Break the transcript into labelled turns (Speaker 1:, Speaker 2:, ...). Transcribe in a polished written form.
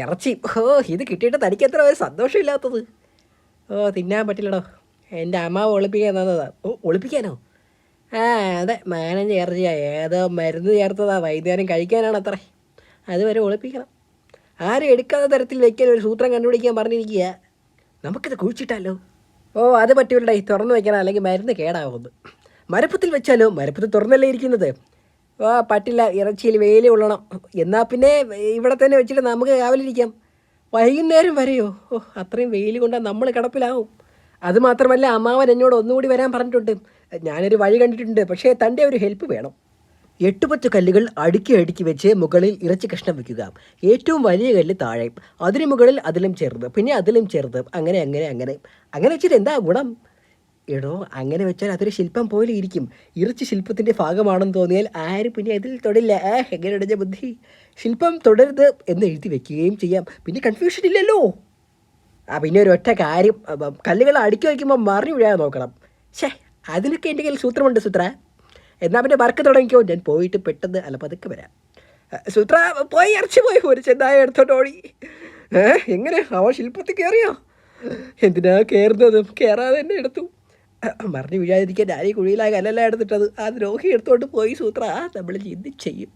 Speaker 1: ഇറച്ചി ഇത് കിട്ടിയിട്ട് തനിക്ക് എത്ര ഒരു സന്തോഷമില്ലാത്തത്. തിന്നാൻ പറ്റില്ലടോ. എൻ്റെ അമ്മാവ് ഒളിപ്പിക്കാൻ തന്നതാ. ഒളിപ്പിക്കാനോ? അതെ, മാനേജ് ഇറച്ചിയാ, ഏതോ മരുന്ന് ചേർത്തതാ, വൈകുന്നേരം കഴിക്കാനാണ് അത്രേ. അതുവരെ ഒളിപ്പിക്കണം. ആരും എടുക്കാത്ത തരത്തിൽ വെക്കാൻ ഒരു സൂത്രം കണ്ടുപിടിക്കാൻ പറഞ്ഞിരിക്കുക. നമുക്കിത് കുഴിച്ചിട്ടാലോ? അത് പറ്റൂലേ, തുറന്നു വെക്കണം, അല്ലെങ്കിൽ മരുന്ന് കേടാവുന്നു. മരപ്പത്തിൽ വെച്ചാലോ? മരപ്പത്തിൽ തുറന്നല്ലേ ഇരിക്കുന്നത്. പറ്റില്ല, ഇറച്ചിയിൽ വെയിൽ കൊള്ളണം. എന്നാൽ പിന്നെ ഇവിടെ തന്നെ വെച്ചിട്ട് നമുക്ക് കാവലിരിക്കാം. വൈകുന്നേരം വരെയോ? അത്രയും വെയിൽ കൊണ്ടാൽ നമ്മൾ കിടപ്പിലാവും. അതുമാത്രമല്ല, അമ്മാവൻ എന്നോട് ഒന്നുകൂടി വരാൻ പറഞ്ഞിട്ടുണ്ട്. ഞാനൊരു വഴി കണ്ടിട്ടുണ്ട്, പക്ഷേ തൻ്റെ ഒരു ഹെൽപ്പ് വേണം. 8-10 കല്ലുകൾ അടുക്കി അടുക്കി വെച്ച് മുകളിൽ ഇറച്ചി കഷ്ണം വെക്കുക. ഏറ്റവും വലിയ കല്ല് താഴെ, അതിന് മുകളിൽ അതിലും ചെറുത്, പിന്നെ അതിലും ചെറുത്, അങ്ങനെ അങ്ങനെ അങ്ങനെ അങ്ങനെ വെച്ചിട്ട് എന്താ ഗുണം? എടോ, അങ്ങനെ വെച്ചാൽ അതൊരു ശില്പം പോലെ ഇരിക്കും. ഇറച്ചി ശില്പത്തിൻ്റെ ഭാഗമാണെന്ന് തോന്നിയാൽ ആരും പിന്നെ അതിൽ തൊടില്ല. എങ്ങനെ ഇടഞ്ഞ ബുദ്ധി! ശില്പം തുടരുത് എന്ന് എഴുതി വെക്കുകയും ചെയ്യാം, പിന്നെ കൺഫ്യൂഷൻ ഇല്ലല്ലോ. പിന്നെ ഒരു ഒറ്റ കാര്യം, കല്ലുകൾ അടുക്കി വയ്ക്കുമ്പോൾ മറിഞ്ഞു വീഴാതെ നോക്കണം. അതിനൊക്കെ എൻ്റെ കയ്യിൽ സൂത്രമുണ്ട് സൂത്ര. എന്നാൽ പിന്നെ വർക്ക് തുടങ്ങിക്കോ, ഞാൻ പോയിട്ട് പെട്ടെന്ന് പതുക്കെ വരാം. സൂത്ര പോയി, ഇറച്ചി പോയി, ഒരു ചെന്നായ എടുത്തോണ്ട് ഓടി. എങ്ങനെ അവൻ ശില്പത്തിൽ കയറിയോ? എന്തിനാ കയറുന്നത്? കയറാതെ തന്നെ എടുത്തു. മറിഞ്ഞു വീഴാതിരിക്കാൻ ഞാൻ ഈ കുഴിയിലായ കല്ലെല്ലാം എടുത്തിട്ടത്. ആ ദ്രോഹി എടുത്തോണ്ട് പോയി സൂത്ര. നമ്മൾ എന്ത് ചെയ്യും?